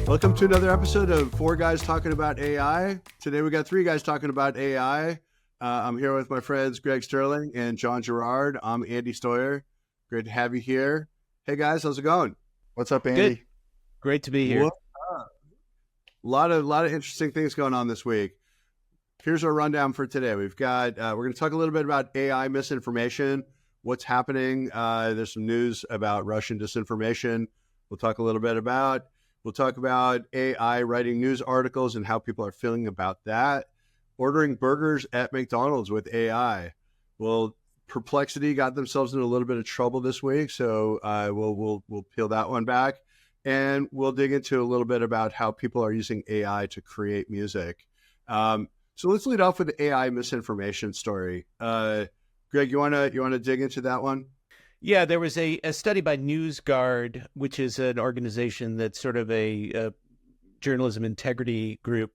Welcome to another episode of Four Guys Talking About AI. Today we got three guys talking about AI. I'm here with my friends Greg Sterling and John Gerard. I'm Andy Stoyer. Great to have you here. Hey guys, how's it going? What's up, Andy? Good. Great to be here. A lot of interesting things going on this week. Here's our rundown for today. We've got we're going to talk a little bit about AI misinformation, what's happening. There's some news about Russian disinformation. We'll talk a little bit about. We'll talk about AI writing news articles and how people are feeling about that. Ordering burgers at McDonald's with AI. Well, Perplexity got themselves in a little bit of trouble this week, so we'll peel that one back, and we'll dig into a little bit about how people are using AI to create music. So let's lead off with the AI misinformation story. Greg, you wanna dig into that one? Yeah, there was a study by NewsGuard, which is an organization that's sort of a journalism integrity group,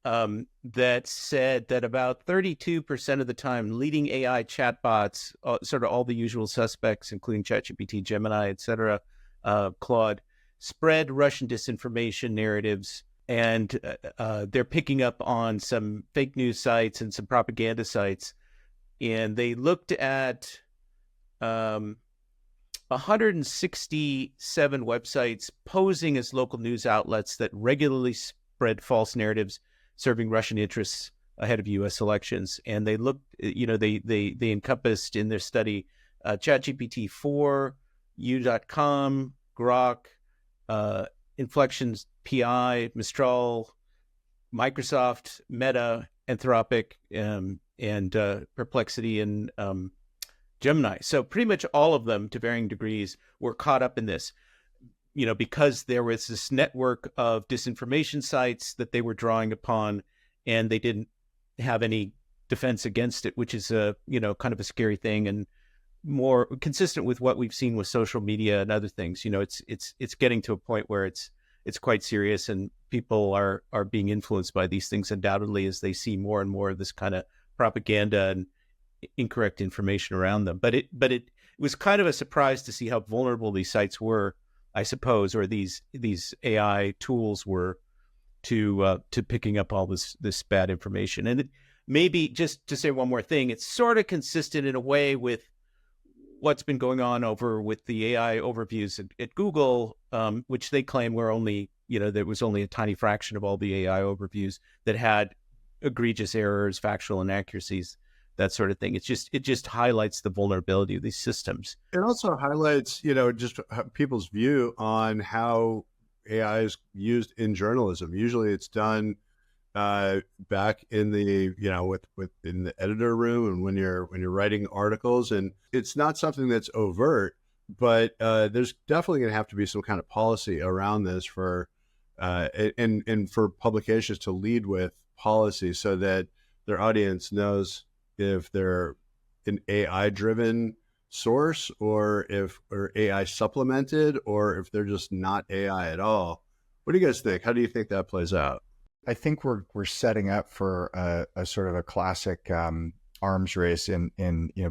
that said that about 32% of the time, leading AI chatbots, sort of all the usual suspects, including ChatGPT, Gemini, etc., Claude, spread Russian disinformation narratives, and they're picking up on some fake news sites and some propaganda sites. And they looked at 167 websites posing as local news outlets that regularly spread false narratives serving Russian interests ahead of U.S. elections. And they looked, they encompassed in their study ChatGPT 4, U.com, Grok, Inflections PI, Mistral, Microsoft, Meta, Anthropic, and Perplexity and Gemini. So pretty much all of them, to varying degrees, were caught up in this, because there was this network of disinformation sites that they were drawing upon, and they didn't have any defense against it, which is kind of a scary thing and more consistent with what we've seen with social media and other things. It's getting to a point where it's quite serious, and people are being influenced by these things undoubtedly as they see more and more of this kind of propaganda and incorrect information around them. But it was kind of a surprise to see how vulnerable these sites were, I suppose, or these AI tools were to picking up all this bad information. And maybe just to say one more thing, it's sort of consistent in a way with what's been going on over with the AI overviews at Google, which they claim were only, there was only a tiny fraction of all the AI overviews that had egregious errors, factual inaccuracies, that sort of thing. It just highlights the vulnerability of these systems. It also highlights, just people's view on how AI is used in journalism. Usually it's done back in the, in the editor room and when you're writing articles, and it's not something that's overt, but there's definitely going to have to be some kind of policy around this for and for publications to lead with policy so that their audience knows if they're an AI-driven source or AI supplemented, or if they're just not AI at all. What do you guys think? How do you think that plays out? I think we're setting up for a sort of a classic arms race in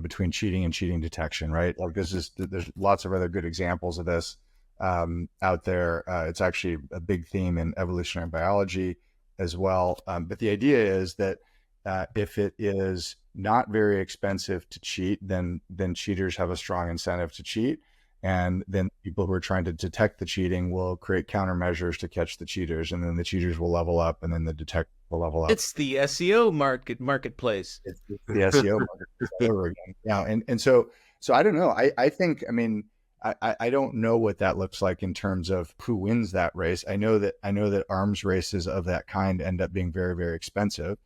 between cheating and cheating detection, right? Like there's lots of other good examples of this out there. It's actually a big theme in evolutionary biology as well. But the idea is that if it is not very expensive to cheat, then cheaters have a strong incentive to cheat. And then people who are trying to detect the cheating will create countermeasures to catch the cheaters. And then the cheaters will level up, and then the detectors will level up. It's the SEO marketplace. It's the SEO marketplace over again. Yeah. And so I don't know. I think, I don't know what that looks like in terms of who wins that race. I know that arms races of that kind end up being very, very expensive.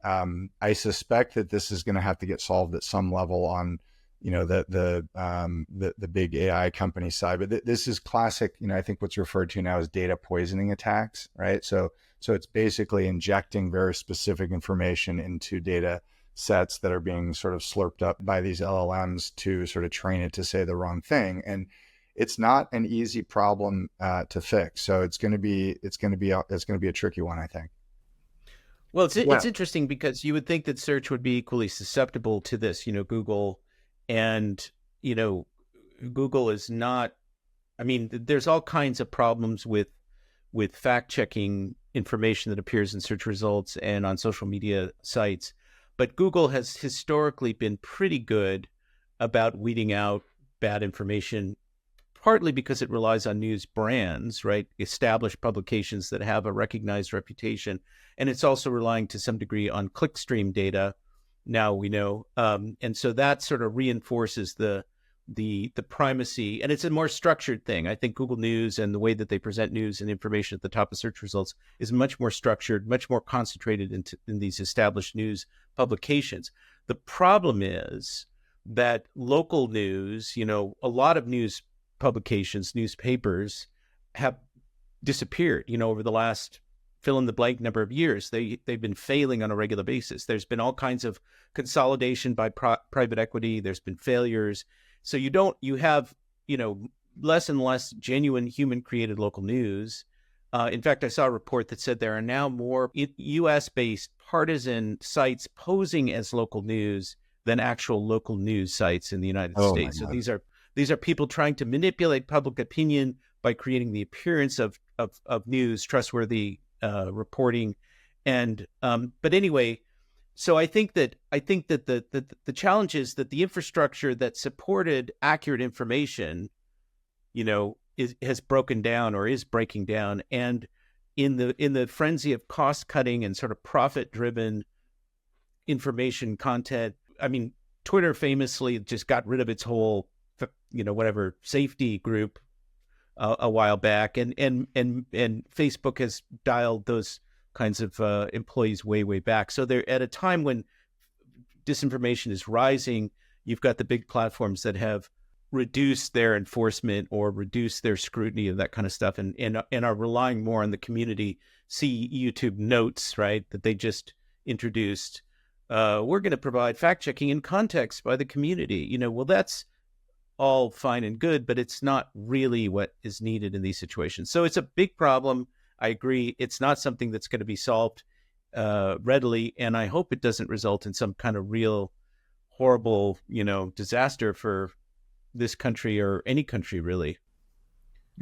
I suspect that this is going to have to get solved at some level on, the big AI company side. But this is classic. I think what's referred to now as data poisoning attacks, right? So it's basically injecting very specific information into data sets that are being sort of slurped up by these LLMs to sort of train it to say the wrong thing. And it's not an easy problem to fix. So it's going to be a tricky one, I think. Well, it's interesting because you would think that search would be equally susceptible to this. Google and Google is not. I mean, there's all kinds of problems with with fact-checking information that appears in search results and on social media sites. But Google has historically been pretty good about weeding out bad information, partly because it relies on news brands, right? Established publications that have a recognized reputation. And it's also relying to some degree on clickstream data, now we know. And so that sort of reinforces the primacy, and it's a more structured thing. I think Google News and the way that they present news and information at the top of search results is much more structured, much more concentrated in these established news publications. The problem is that local news, a lot of news publications, newspapers have disappeared, over the last fill in the blank number of years. They've been failing on a regular basis. There's been all kinds of consolidation by private equity. There's been failures. So you have, less and less genuine human created local news. In fact, I saw a report that said there are now more US based partisan sites posing as local news than actual local news sites in the United States. So these are people trying to manipulate public opinion by creating the appearance of news, trustworthy reporting. And but anyway, so I think that the challenge is that the infrastructure that supported accurate information, has broken down or is breaking down. And in the frenzy of cost cutting and sort of profit driven information content, I mean, Twitter famously just got rid of its whole, safety group a while back, and Facebook has dialed those kinds of employees way back. So they're at a time when disinformation is rising. You've got the big platforms that have reduced their enforcement or reduced their scrutiny of that kind of stuff, and are relying more on the community. See YouTube Notes, right, that they just introduced. We're going to provide fact checking in context by the community. Well, that's all fine and good, but it's not really what is needed in these situations. So it's a big problem. I agree. It's not something that's going to be solved readily, and I hope it doesn't result in some kind of real horrible, disaster for this country or any country, really.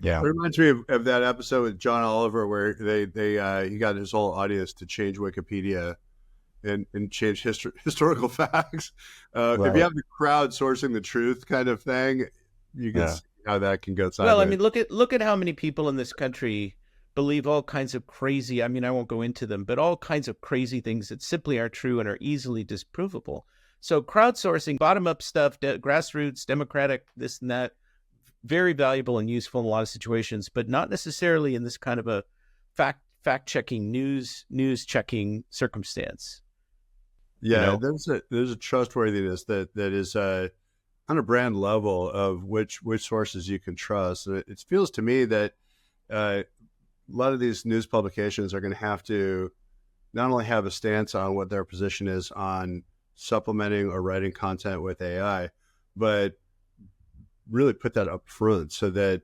Yeah, it reminds me of that episode with John Oliver where he got his whole audience to change Wikipedia and change historical facts. Right. If you have the crowd sourcing the truth kind of thing, you can see how that can go sideways. Well, I mean, look at how many people in this country believe all kinds of crazy, I mean, I won't go into them, but all kinds of crazy things that simply are true and are easily disprovable. So crowdsourcing, bottom-up stuff, grassroots, democratic, this and that, very valuable and useful in a lot of situations, but not necessarily in this kind of a fact-checking, news-checking circumstance. Yeah, there's a trustworthiness that is on a brand level of which sources you can trust. It feels to me that a lot of these news publications are going to have to not only have a stance on what their position is on supplementing or writing content with AI, but really put that up front so that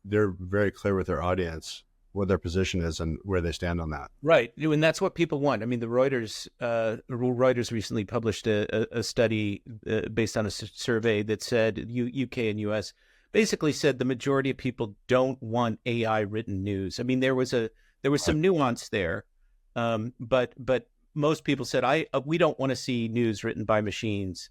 they're very clear with their audience what their position is and where they stand on that. Right. And that's what people want. I mean, the Reuters recently published a study based on a survey that said UK and US basically said the majority of people don't want AI written news. I mean, there was some nuance there. But most people said, we don't want to see news written by machines.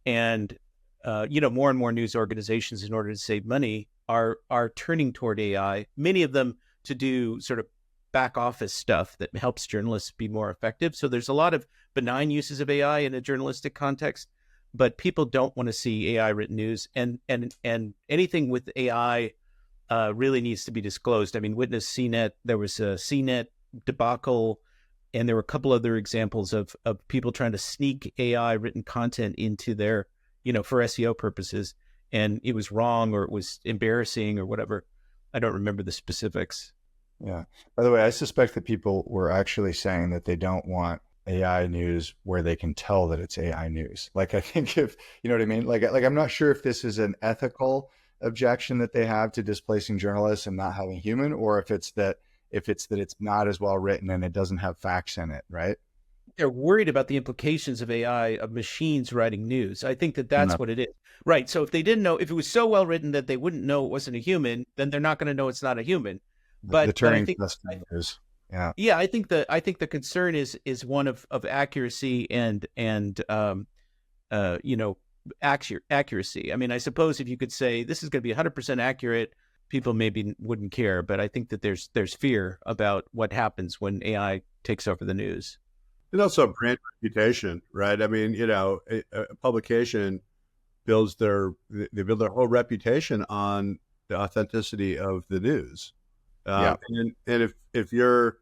And, more and more news organizations, in order to save money, are turning toward AI, many of them to do sort of back office stuff that helps journalists be more effective. So there's a lot of benign uses of AI in a journalistic context, but people don't want to see AI written news, and anything with AI really needs to be disclosed. I mean, witness CNET, there was a CNET debacle, and there were a couple other examples of people trying to sneak AI written content into their, for SEO purposes, and it was wrong or it was embarrassing or whatever. I don't remember the specifics. Yeah. By the way, I suspect that people were actually saying that they don't want AI news where they can tell that it's AI news. Like, I think if, you know what I mean? Like I'm not sure if this is an ethical objection that they have to displacing journalists and not having human, or if it's that it's not as well written and it doesn't have facts in it, right? They're worried about the implications of AI, of machines writing news. I think that's what it is. Right. So if they didn't know, if it was so well written that they wouldn't know it wasn't a human, then they're not going to know it's not a human. The but I turning think test is, yeah. yeah, I think the concern is one of accuracy and you know, accuracy. I mean, I suppose if you could say this is going to be 100% accurate, people maybe wouldn't care. But I think that there's fear about what happens when AI takes over the news. And also brand reputation, right? I mean, a publication they build their whole reputation on the authenticity of the news. Yeah. And if you're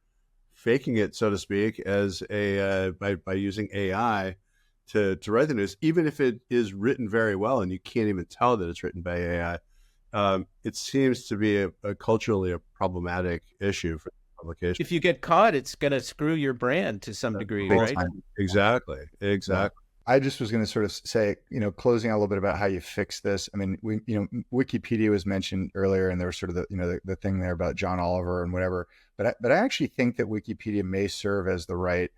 faking it, so to speak, as by using AI to write the news, even if it is written very well and you can't even tell that it's written by AI, it seems to be a culturally a problematic issue for publication. If you get caught, it's going to screw your brand to some degree, Big right? time. Exactly. Yeah. I just was going to sort of say, closing out a little bit about how you fix this. I mean, Wikipedia was mentioned earlier, and there was sort of the thing there about John Oliver and whatever. But I actually think that Wikipedia may serve as the right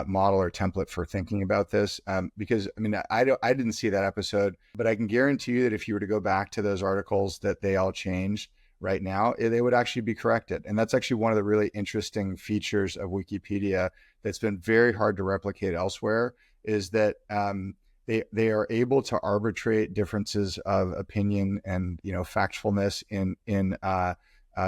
model or template for thinking about this, because I mean, I didn't see that episode, but I can guarantee you that if you were to go back to those articles that they all changed right now, they would actually be corrected. And that's actually one of the really interesting features of Wikipedia that's been very hard to replicate elsewhere, is that they are able to arbitrate differences of opinion and factfulness in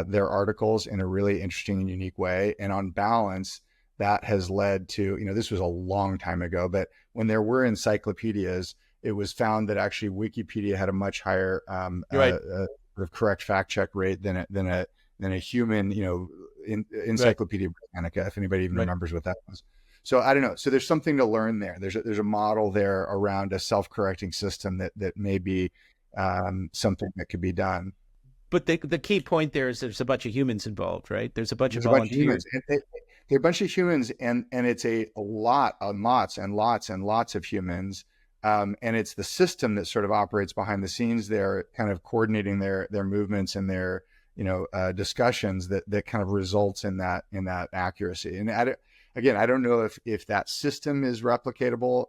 their articles in a really interesting and unique way. And on balance, that has led to, this was a long time ago, but when there were encyclopedias, it was found that actually Wikipedia had a much higher Right. sort of correct fact check rate than a human, Encyclopedia Britannica, if anybody even Right. remembers what that was. So I don't know. So there's something to learn there. There's a model there around a self-correcting system that may be something that could be done. But the key point there is there's a bunch of humans involved, right? There's a bunch of There's a bunch of volunteers. humans, and they're a bunch of humans, and it's a lot of lots and lots and lots of humans, and it's the system that sort of operates behind the scenes there, kind of coordinating their movements and their discussions that kind of results in that accuracy. And again, I don't know if that system is replicatable,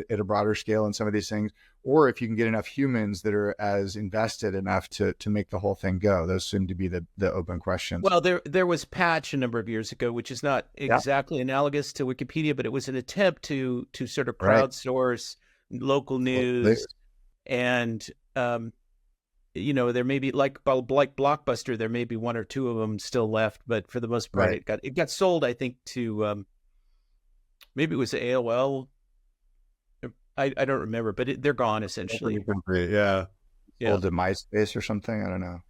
at a broader scale in some of these things, or if you can get enough humans that are as invested enough to make the whole thing go. Those seem to be the open questions. Well, there was Patch a number of years ago, which is not exactly analogous to Wikipedia, but it was an attempt to sort of crowdsource local news, and there may be like Blockbuster, there may be one or two of them still left, but for the most part, it got sold, I think, to maybe it was AOL. I don't remember, but they're gone essentially. Yeah. Sold to MySpace or something. I don't know.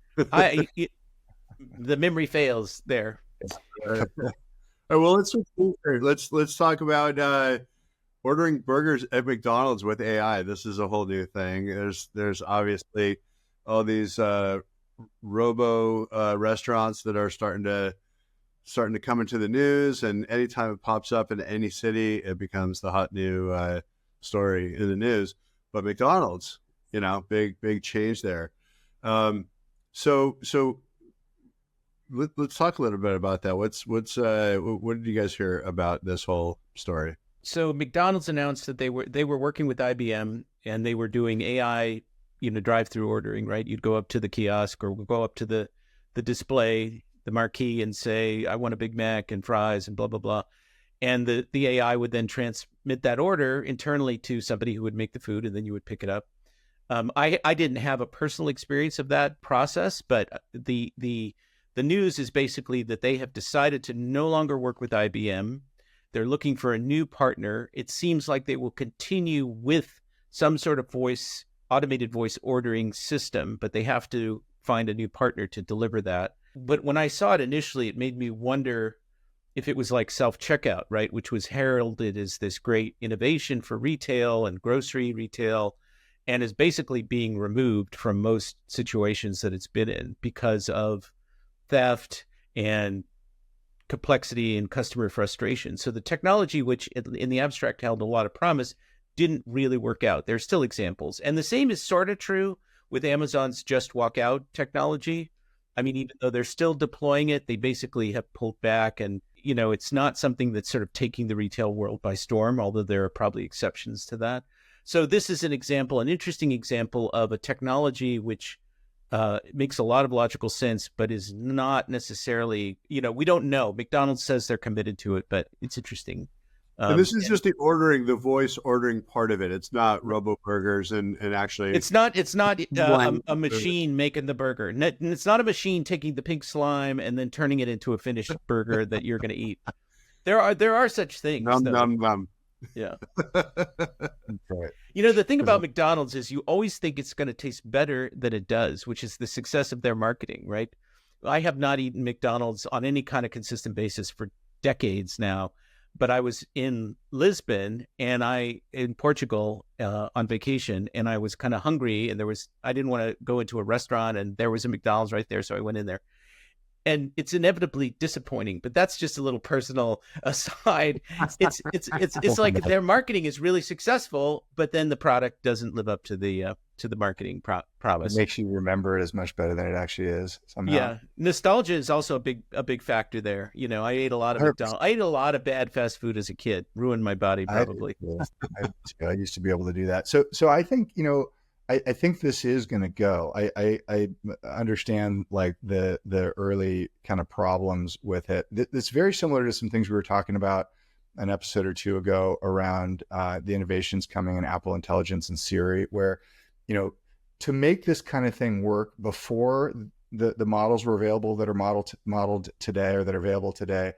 The memory fails there. All right, well, let's talk about ordering burgers at McDonald's with AI. This is a whole new thing. There's obviously all these robo restaurants that are starting to come into the news, and anytime it pops up in any city, it becomes the hot new story in the news. But McDonald's, big change there. So let's talk a little bit about that. What did you guys hear about this whole story? So McDonald's announced that they were working with IBM, and they were doing AI, drive-through ordering, right? You'd go up to the kiosk or go up to the display, the marquee, and say, I want a Big Mac and fries and blah, blah, blah. And the AI would then transmit that order internally to somebody who would make the food, and then you would pick it up. I didn't have a personal experience of that process, but the news is basically that they have decided to no longer work with IBM. They're looking for a new partner. It seems like they will continue with some sort of automated voice ordering system, but they have to find a new partner to deliver that. But when I saw it initially, it made me wonder if it was like self-checkout, right? Which was heralded as this great innovation for retail and grocery retail, and is basically being removed from most situations that it's been in because of theft and complexity and customer frustration. So the technology, which in the abstract held a lot of promise, didn't really work out. There's still examples. And the same is sort of true with Amazon's Just Walk Out technology. I mean, even though they're still deploying it, they basically have pulled back, and it's not something that's sort of taking the retail world by storm, although there are probably exceptions to that. So this is an interesting example of a technology which It makes a lot of logical sense, but is not necessarily, we don't know. McDonald's says they're committed to it, but it's interesting. And this is just the voice ordering part of it. It's not Robo Burgers and actually. It's not a machine making the burger. It's not a machine taking the pink slime and then turning it into a finished burger that you're going to eat. There are such things. Nom. Yeah. Right. The thing about McDonald's is you always think it's going to taste better than it does, which is the success of their marketing, right? I have not eaten McDonald's on any kind of consistent basis for decades now, but I was in Lisbon and in Portugal on vacation, and I was kind of hungry, and I didn't want to go into a restaurant, and there was a McDonald's right there, so I went in there. And it's inevitably disappointing, but that's just a little personal aside. It's like their marketing is really successful, but then the product doesn't live up to the marketing promise. It makes you remember it as much better than it actually is somehow. Yeah, nostalgia is also a big factor there. I ate a lot of McDonald's. I ate a lot of bad fast food as a kid. Ruined my body probably. I used to be able to do that. So I think I think this is going to go. I understand like the early kind of problems with it. It's very similar to some things we were talking about an episode or two ago around the innovations coming in Apple Intelligence and Siri, where, to make this kind of thing work before the models were available that are modeled today or that are available today,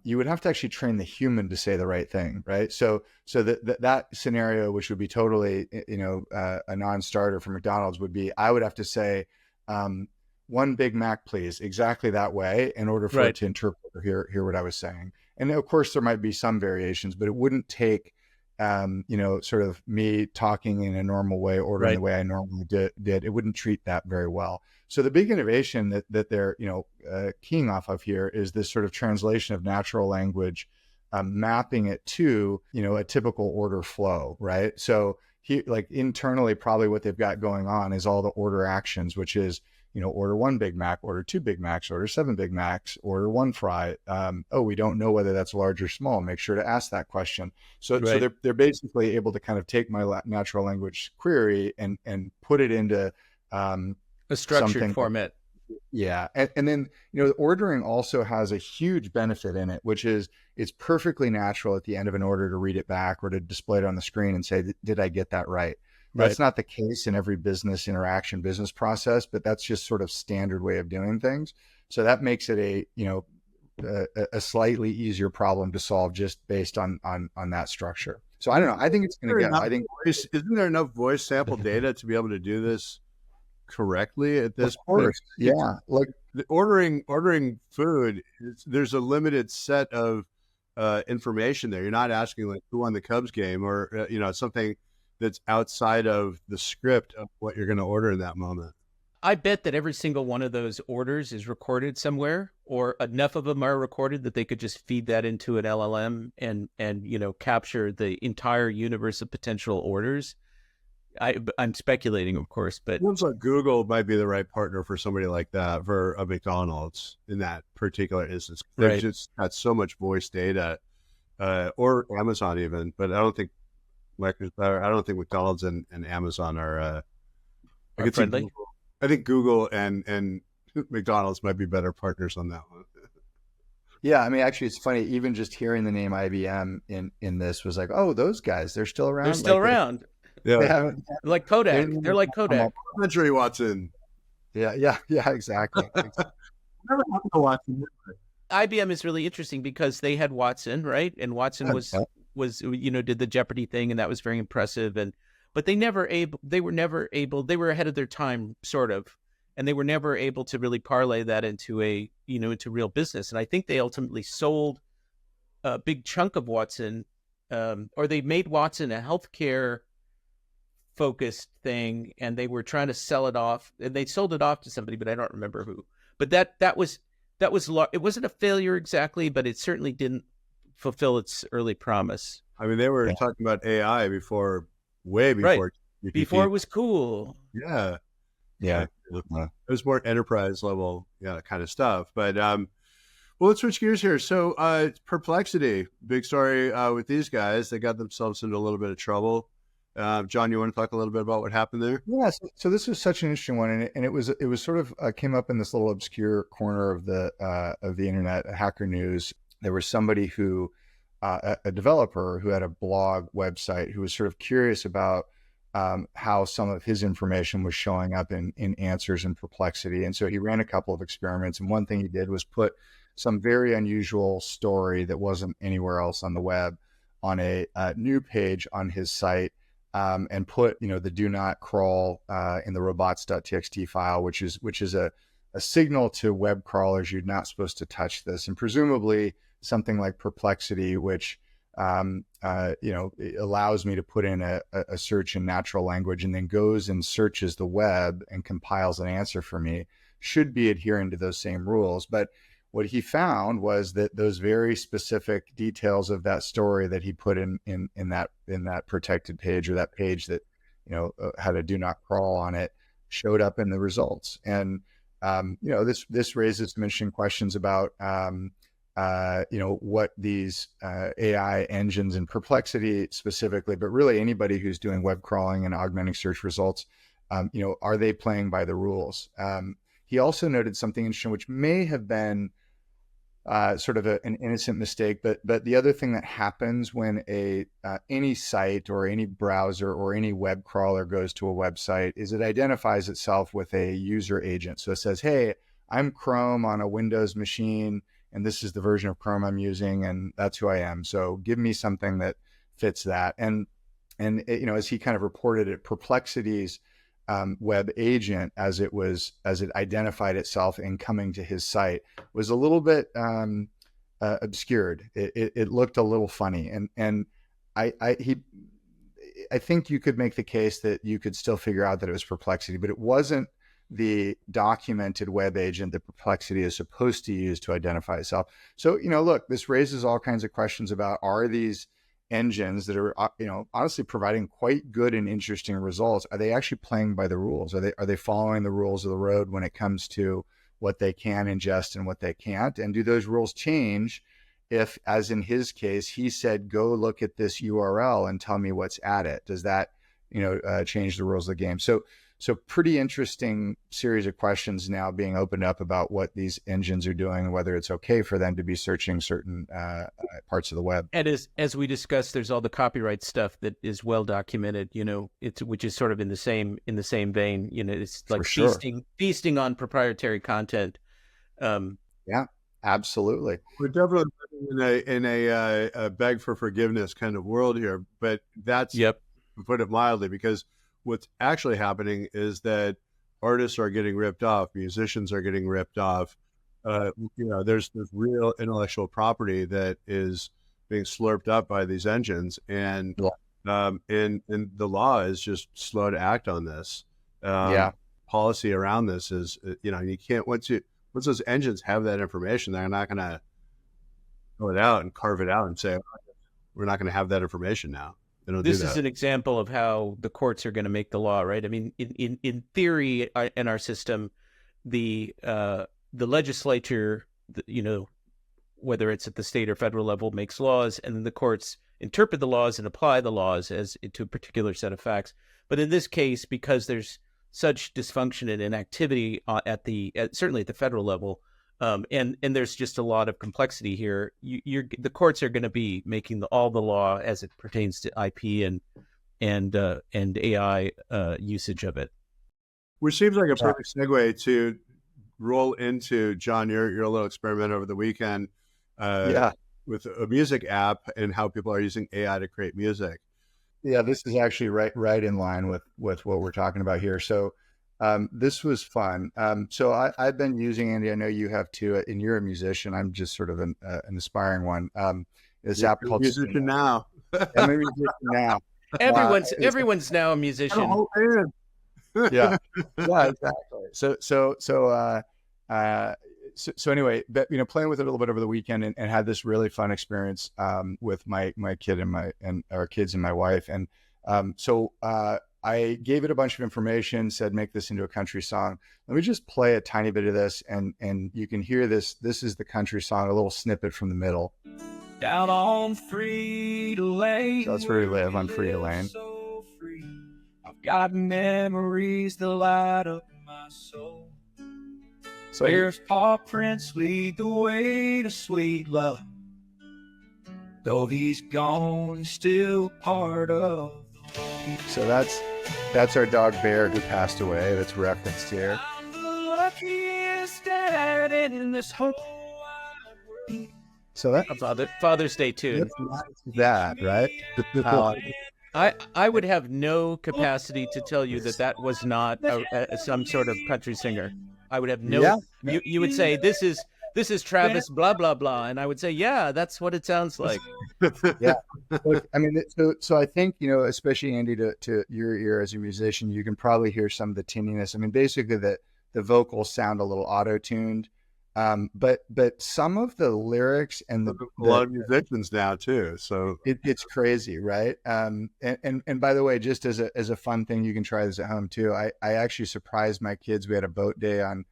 you would have to actually train the human to say the right thing, right? So that scenario, which would be totally, a non-starter for McDonald's, would be I would have to say, 1 Big Mac, please, exactly that way, in order for it to interpret or hear what I was saying. And of course, there might be some variations, but it wouldn't take, sort of me talking in a normal way, ordering the way I normally did. It wouldn't treat that very well. So the big innovation that they're keying off of here is this sort of translation of natural language, mapping it to a typical order flow, right? So like internally, probably what they've got going on is all the order actions, which is order 1 Big Mac, order 2 Big Macs, order 7 Big Macs, order 1 fry. We don't know whether that's large or small. Make sure to ask that question. So they're basically able to kind of take my natural language query and put it into a structured format. Yeah. And then, the ordering also has a huge benefit in it, which is it's perfectly natural at the end of an order to read it back or to display it on the screen and say, did I get that right? That's not the case in every business process, but that's just sort of standard way of doing things. So that makes it a slightly easier problem to solve just based on that structure. So I don't know. I think it's going to go. Isn't there enough voice sample data to be able to do this correctly at this point? Yeah. Like ordering food, there's a limited set of information there. You're not asking like who won the Cubs game or something that's outside of the script of what you're going to order in that moment. I bet that every single one of those orders is recorded somewhere, or enough of them are recorded that they could just feed that into an LLM and capture the entire universe of potential orders. I'm speculating, of course, but it looks like Google might be the right partner for somebody like that, for a McDonald's in that particular instance. They've just got so much voice data, or Amazon even, but I don't think McDonald's and Amazon are friendly. I think Google and McDonald's might be better partners on that one. Yeah, I mean, actually, it's funny. Even just hearing the name IBM in this was like, oh, those guys, they're still around. They're still around. Yeah, like Kodak. They're like Kodak. Elementary Watson. Yeah, exactly. Never happened to Watson. IBM is really interesting because they had Watson, right? And Watson was did the Jeopardy thing, and that was very impressive. But they were ahead of their time, sort of, and they were never able to really parlay that into into real business. And I think they ultimately sold a big chunk of Watson, or they made Watson a healthcare focused thing, and they were trying to sell it off, and they sold it off to somebody, but I don't remember who. But that was it wasn't a failure exactly, but it certainly didn't fulfill its early promise. I mean, they were talking about AI way before before it was cool. Yeah. It was more enterprise level, kind of stuff. But well, let's switch gears here. So Perplexity, big story with these guys. They got themselves into a little bit of trouble John, you want to talk a little bit about what happened there? Yeah, so this was such an interesting one, and it was sort of came up in this little obscure corner of the internet, Hacker News. There was somebody who, a developer who had a blog website, who was sort of curious about how some of his information was showing up in answers in Perplexity, and so he ran a couple of experiments. And one thing he did was put some very unusual story that wasn't anywhere else on the web on a new page on his site. And put the do not crawl in the robots.txt file, which is a signal to web crawlers you're not supposed to touch this, and presumably something like Perplexity, which allows me to put in a search in natural language and then goes and searches the web and compiles an answer for me, should be adhering to those same rules. But what he found was that those very specific details of that story that he put in that protected page, or that page that had a do not crawl on it, showed up in the results. And this raises some interesting questions about what these AI engines in Perplexity specifically, but really anybody who's doing web crawling and augmenting search results, are they playing by the rules? He also noted something interesting, which may have been sort of an innocent mistake, but the other thing that happens when any site or any browser or any web crawler goes to a website is it identifies itself with a user agent. So it says, "Hey, I'm Chrome on a Windows machine, and this is the version of Chrome I'm using, and that's who I am. So give me something that fits that." And as he kind of reported it, Perplexity's web agent, as it identified itself in coming to his site, was a little bit obscured. It looked a little funny, and I think you could make the case that you could still figure out that it was Perplexity, but it wasn't the documented web agent that Perplexity is supposed to use to identify itself. So look, this raises all kinds of questions about, are these engines that are honestly providing quite good and interesting results, are they actually playing by the rules? Are they following the rules of the road when it comes to what they can ingest and what they can't? And do those rules change if, as in his case, he said, "Go look at this URL and tell me what's at it"? Does that change the rules of the game? So pretty interesting series of questions now being opened up about what these engines are doing and whether it's okay for them to be searching certain parts of the web. And as we discussed, there's all the copyright stuff that is well documented, which is sort of in the same vein. It's like feasting on proprietary content. Yeah, absolutely. We're definitely in a beg for forgiveness kind of world here, but that's, to put it mildly, because what's actually happening is that artists are getting ripped off, musicians are getting ripped off. There's real intellectual property that is being slurped up by these engines, and the law is just slow to act on this. Policy around this is, you can't, once those engines have that information, they're not going to pull it out and carve it out and say, we're not going to have that information now. This is an example of how the courts are going to make the law, right? I mean, in theory, in our system, the legislature, whether it's at the state or federal level, makes laws, and then the courts interpret the laws and apply the laws to a particular set of facts. But in this case, because there's such dysfunction and inactivity certainly at the federal level, and there's just a lot of complexity here, the courts are going to be making all the law as it pertains to IP and AI usage of it. Which seems like a perfect segue to roll into, John, your little experiment over the weekend with a music app and how people are using AI to create music. Yeah, this is actually right in line with what we're talking about here. So this was fun. So I've been using, Andy, I know you have too, and you're a musician. I'm just sort of an aspiring one. This app called Musician Now. I'm a musician now. Everyone's now a musician. Yeah, exactly. So anyway, but playing with it a little bit over the weekend, and had this really fun experience with my kid and our kids and my wife, and so I gave it a bunch of information, said make this into a country song. Let me just play a tiny bit of this, and you can hear this. This is the country song, a little snippet from the middle. Down on Free Lane. So that's where we live, on Free Lane. got memories that light up my soul. So Where's paw prints lead the way to sweet love. Though he's gone, he's still part of the world. So that's our dog Bear who passed away. That's referenced here. I'm the luckiest dad in this whole wide world. So that A Father's Day tune. that right? I would have no capacity to tell you that was not some sort of country singer. I would have no. Yeah. You would say this is Travis blah blah blah, and I would say yeah, that's what it sounds like. Yeah. Look, I mean, so I think, especially Andy, to your ear as a musician, you can probably hear some of the tinniness. I mean, basically the vocals sound a little auto-tuned, but some of the lyrics and a lot of musicians now too. So it's crazy, right? And by the way, just as a fun thing, you can try this at home too. I actually surprised my kids. We had a boat day on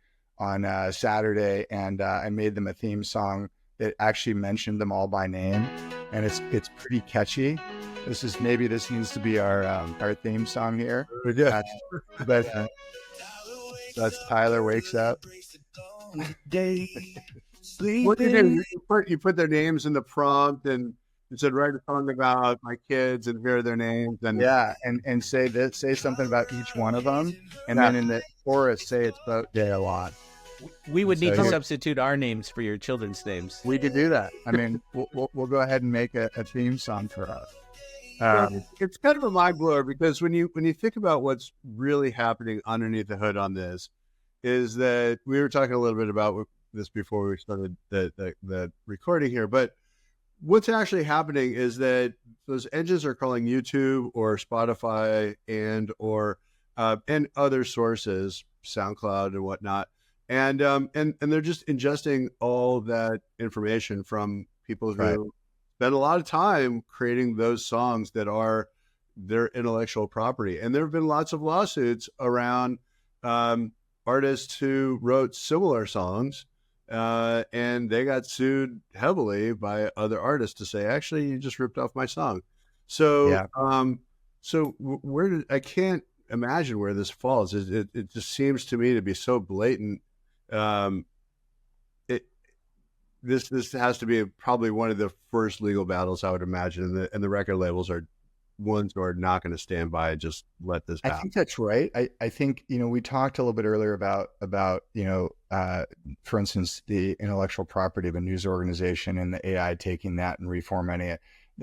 Saturday, and I made them a theme song that actually mentioned them all by name, and it's pretty catchy. This needs to be our theme song here. yeah. But that's Tyler Wakes Up. What you do? You put their names in the prompt, and you said write a song about my kids, and here are their names, and and say something about each one of them, and then in the chorus say it's boat day a lot. We would need to substitute our names for your children's names. We could do that. I mean, we'll go ahead and make a theme song for us. It's kind of a mind blower, because when you think about what's really happening underneath the hood on this, is that we were talking a little bit about this before we started the recording here, but what's actually happening is that those engines are calling YouTube or Spotify and other sources, SoundCloud and whatnot. And they're just ingesting all that information from people who spend a lot of time creating those songs that are their intellectual property. And there have been lots of lawsuits around artists who wrote similar songs, and they got sued heavily by other artists to say, actually, you just ripped off my song. So, I can't imagine where this falls. It just seems to me to be so blatant. This has to be probably one of the first legal battles, I would imagine, and the record labels are ones who are not going to stand by and just let this happen. I think that's right. I think, we talked a little bit earlier about for instance, the intellectual property of a news organization and the AI taking that and reformatting it.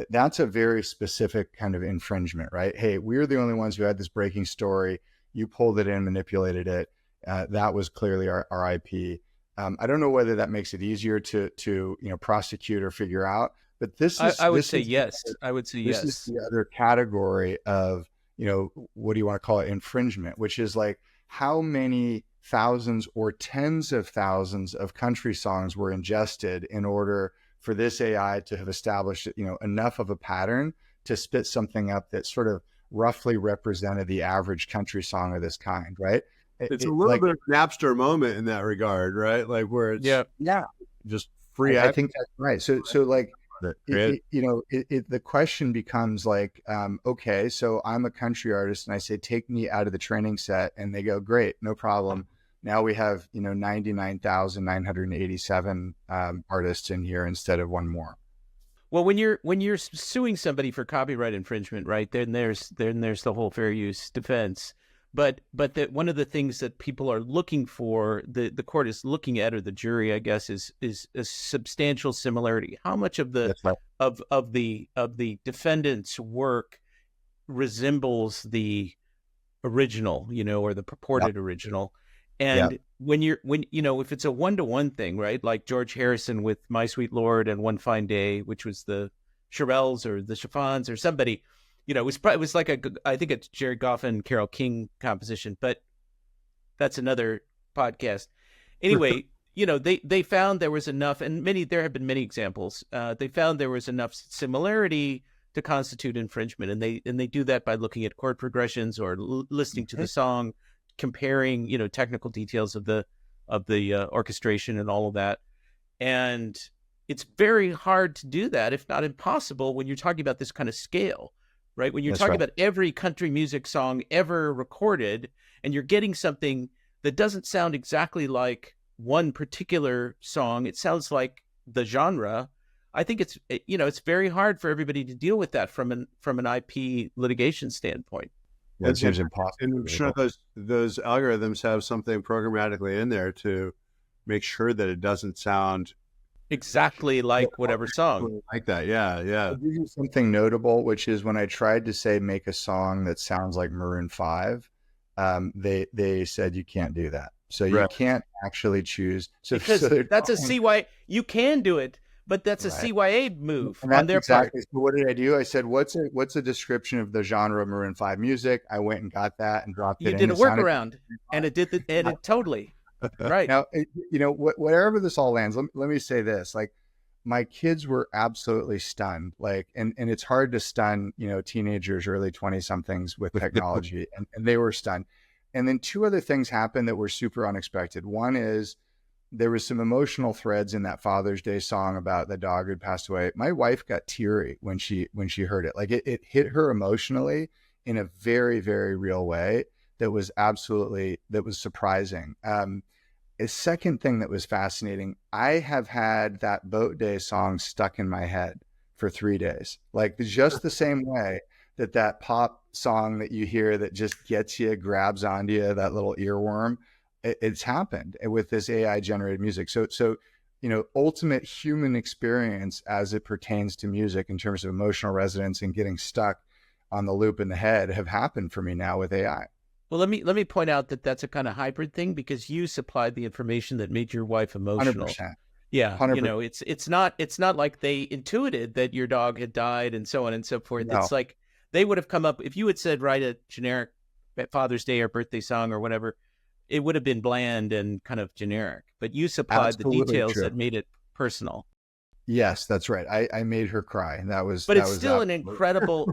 That's a very specific kind of infringement, right? Hey, we're the only ones who had this breaking story. You pulled it in, manipulated it. That was clearly our IP. I don't know whether that makes it easier to prosecute or figure out, but this is. I would say yes. This is the other category of what do you want to call it, infringement, which is like how many thousands or tens of thousands of country songs were ingested in order for this AI to have established enough of a pattern to spit something up that sort of roughly represented the average country song of this kind, right? It's a little bit of a Napster moment in that regard, right? Like where it's just free. I think that's right. So like, the question becomes like, okay, so I'm a country artist and I say, take me out of the training set, and they go, great, no problem. Now we have 99,987 artists in here instead of one more. Well, when you're suing somebody for copyright infringement, right? Then there's the whole fair use defense. But that one of the things that people are looking for, the court is looking at, or the jury, I guess, is a substantial similarity. How much of the of the defendant's work resembles the original, or the purported original? And when if it's a 1-to-1 thing, right? Like George Harrison with My Sweet Lord and One Fine Day, which was the Shirelles or the Chiffons or somebody. It was like I think it's Jerry Goffin, Carole King composition, but that's another podcast. Anyway, they found there was enough, and there have been many examples. They found there was enough similarity to constitute infringement, and they do that by looking at chord progressions or listening to the song, comparing technical details of the orchestration and all of that. And it's very hard to do that, if not impossible, when you're talking about this kind of scale. right? When you're That's talking right. about every country music song ever recorded, and you're getting something that doesn't sound exactly like one particular song, it sounds like the genre. I think it's very hard for everybody to deal with that from an IP litigation standpoint. Yeah, it seems And impossible. I'm sure those algorithms have something programmatically in there to make sure that it doesn't sound Exactly like whatever song. like that. Yeah, yeah. I'll give you something notable, which is when I tried to say make a song that sounds like Maroon 5, they said you can't do that. So you Right. can't actually choose. So Because they're that's a talking- CY. You can do it, but that's a Right. CYA move And on that's their exactly. So what did I do? I said, what's a description of the genre of Maroon 5 music? I went and got that and dropped part. You it did in. a It sounded workaround, and it totally right. Now, wherever this all lands, let me say this: like, my kids were absolutely stunned. Like, and it's hard to stun, teenagers, early 20 somethings with technology, and they were stunned. And then two other things happened that were super unexpected. One is there was some emotional threads in that Father's Day song about the dog who'd passed away. My wife got teary when she heard it. Like, it hit her emotionally in a very, very real way that was surprising. A second thing that was fascinating, I have had that Boat Day song stuck in my head for 3 days, like just the same way that pop song that you hear that just gets you, grabs onto you, that little earworm. It's happened with this AI generated music. So, ultimate human experience as it pertains to music in terms of emotional resonance and getting stuck on the loop in the head have happened for me now with AI. Well, let me point out that that's a kind of hybrid thing, because you supplied the information that made your wife emotional. 100%. Yeah, 100%. it's not like they intuited that your dog had died and so on and so forth. No. It's like they would have come up if you had said write a generic Father's Day or birthday song or whatever. It would have been bland and kind of generic. But you supplied the Absolutely details true. that made it personal. Yes, that's right. I made her cry. And But it's still an incredible.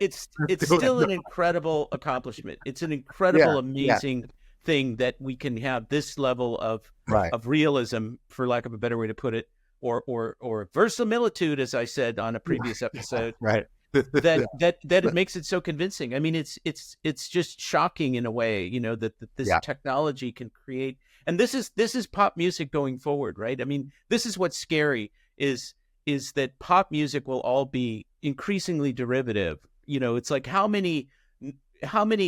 It's still an incredible accomplishment. It's an incredible, amazing thing that we can have this level of realism, for lack of a better way to put it, or verisimilitude, as I said on a previous episode. Right. that it makes it so convincing. I mean, it's just shocking in a way, that this technology can create. And this is pop music going forward, right? I mean, this is what's scary is that pop music will all be increasingly derivative. It's like how many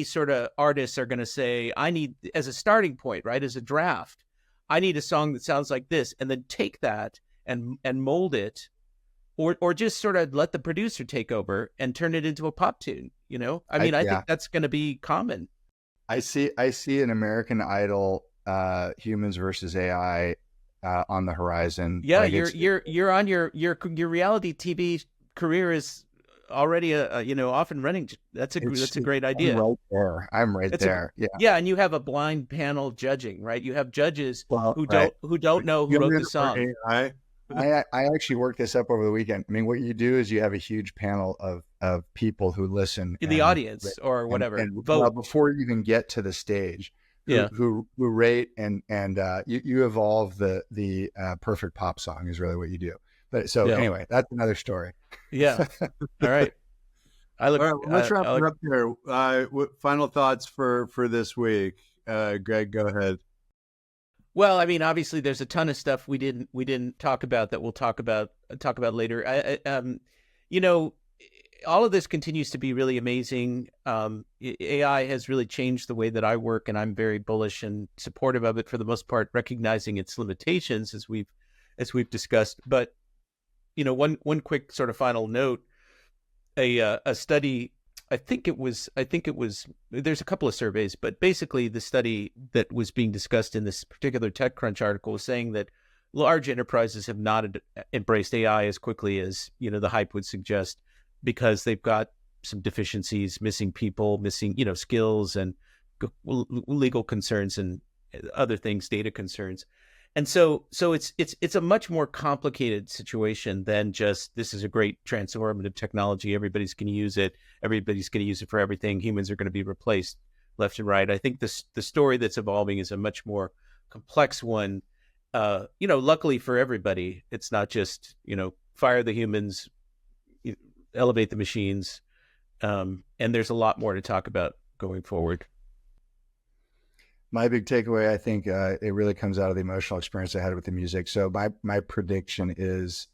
sort of artists are going to say, I need, as a starting point, right, as a draft, I need a song that sounds like this, and then take that and mold it, or just sort of let the producer take over and turn it into a pop tune. I think that's going to be common. I see an American Idol, humans versus AI on the horizon. Yeah, like you're on your reality TV career is already off and running. That's a great idea. I'm right there. Yeah, and you have a blind panel judging, right? You have judges who don't know who wrote the song. I actually worked this up over the weekend. I mean, what you do is you have a huge panel of people who listen in the audience or whatever, and vote before you even get to the stage. Who rate and you evolve the perfect pop song is really what you do. But anyway, that's another story. Yeah. All right. All right, let's wrap it up here. Final thoughts for this week, Greg? Go ahead. Well, I mean, obviously, there's a ton of stuff we didn't talk about that we'll talk about later. All of this continues to be really amazing. AI has really changed the way that I work, and I'm very bullish and supportive of it for the most part, recognizing its limitations as we've discussed. But one quick sort of final note: a study. I think it was. There's a couple of surveys, but basically, the study that was being discussed in this particular TechCrunch article was saying that large enterprises have not embraced AI as quickly as the hype would suggest, because they've got some deficiencies, missing people, missing, skills and legal concerns and other things, data concerns. And so it's a much more complicated situation than just, this is a great transformative technology. Everybody's going to use it. Everybody's going to use it for everything. Humans are going to be replaced left and right. I think the story that's evolving is a much more complex one. Luckily for everybody, it's not just, fire the humans, elevate the machines, And there's a lot more to talk about going forward. My big takeaway, I think, it really comes out of the emotional experience I had with the music. So my prediction is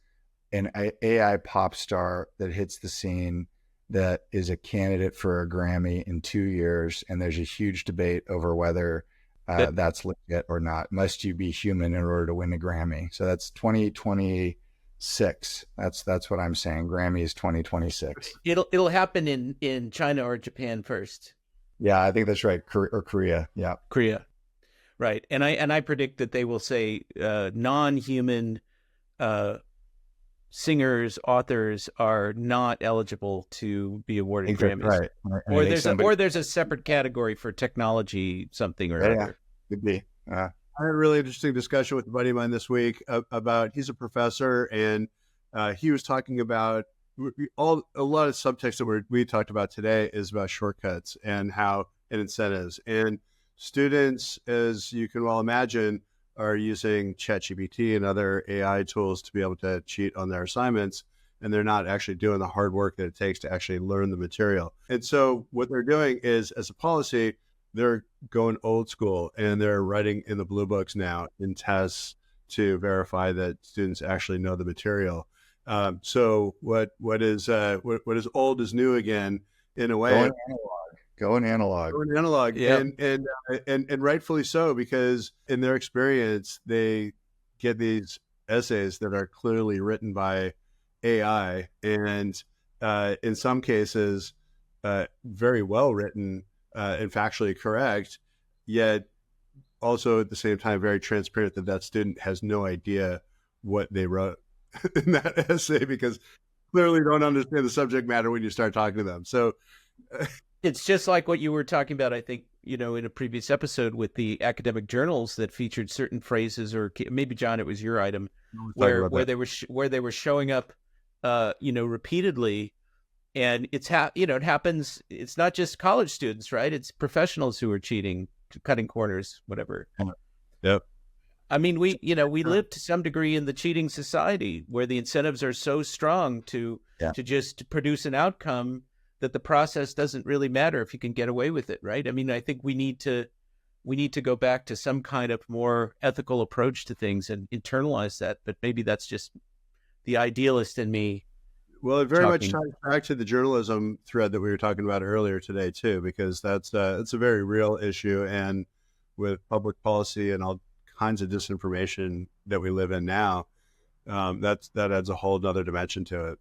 an AI pop star that hits the scene that is a candidate for a Grammy in 2 years, and there's a huge debate over whether that's legit or not. Must you be human in order to win a Grammy? So that's 2026. That's what I'm saying. Grammy is 2026. It'll happen in China or Japan first. Yeah, I think that's right. Or Korea. Yeah, Korea, right? And I predict that they will say non-human singers, authors are not eligible to be awarded Grammys. Right. Or there's a separate category for technology something or other. Yeah, could be. I had a really interesting discussion with a buddy of mine this week about, he's a professor, and he was talking about a lot of subtext that we talked about today is about shortcuts and incentives. And students, as you can well imagine, are using ChatGPT and other AI tools to be able to cheat on their assignments, and they're not actually doing the hard work that it takes to actually learn the material. And so what they're doing is, as a policy, they're going old school, and they're writing in the blue books now in tests to verify that students actually know the material. So what is old is new again, in a way. Going analog. Yeah. And rightfully so, because in their experience, they get these essays that are clearly written by AI, and in some cases, very well written and factually correct, yet also at the same time very transparent that student has no idea what they wrote in that essay, because clearly don't understand the subject matter when you start talking to them. So it's just like what you were talking about, I think, in a previous episode with the academic journals that featured certain phrases, or maybe, John, it was your item, where they were showing up, repeatedly, and it happens. It's not just college students, right? It's professionals who are cheating, cutting corners, whatever. Yep. I mean, we live to some degree in the cheating society where the incentives are so strong to just produce an outcome that the process doesn't really matter if you can get away with it, right? I mean, I think we need to go back to some kind of more ethical approach to things and internalize that. But maybe that's just the idealist in me. Well, it very much ties back to the journalism thread that we were talking about earlier today too, because it's a very real issue, and with public policy and all kinds of disinformation that we live in now, that adds a whole other dimension to it.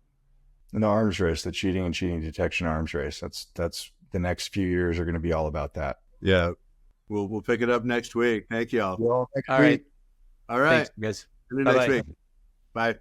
And the arms race, the cheating and cheating detection arms race, that's the next few years are going to be all about that. Yeah. We'll pick it up next week. Thank y'all. All right. All right. Thanks, guys. See you next week. Bye.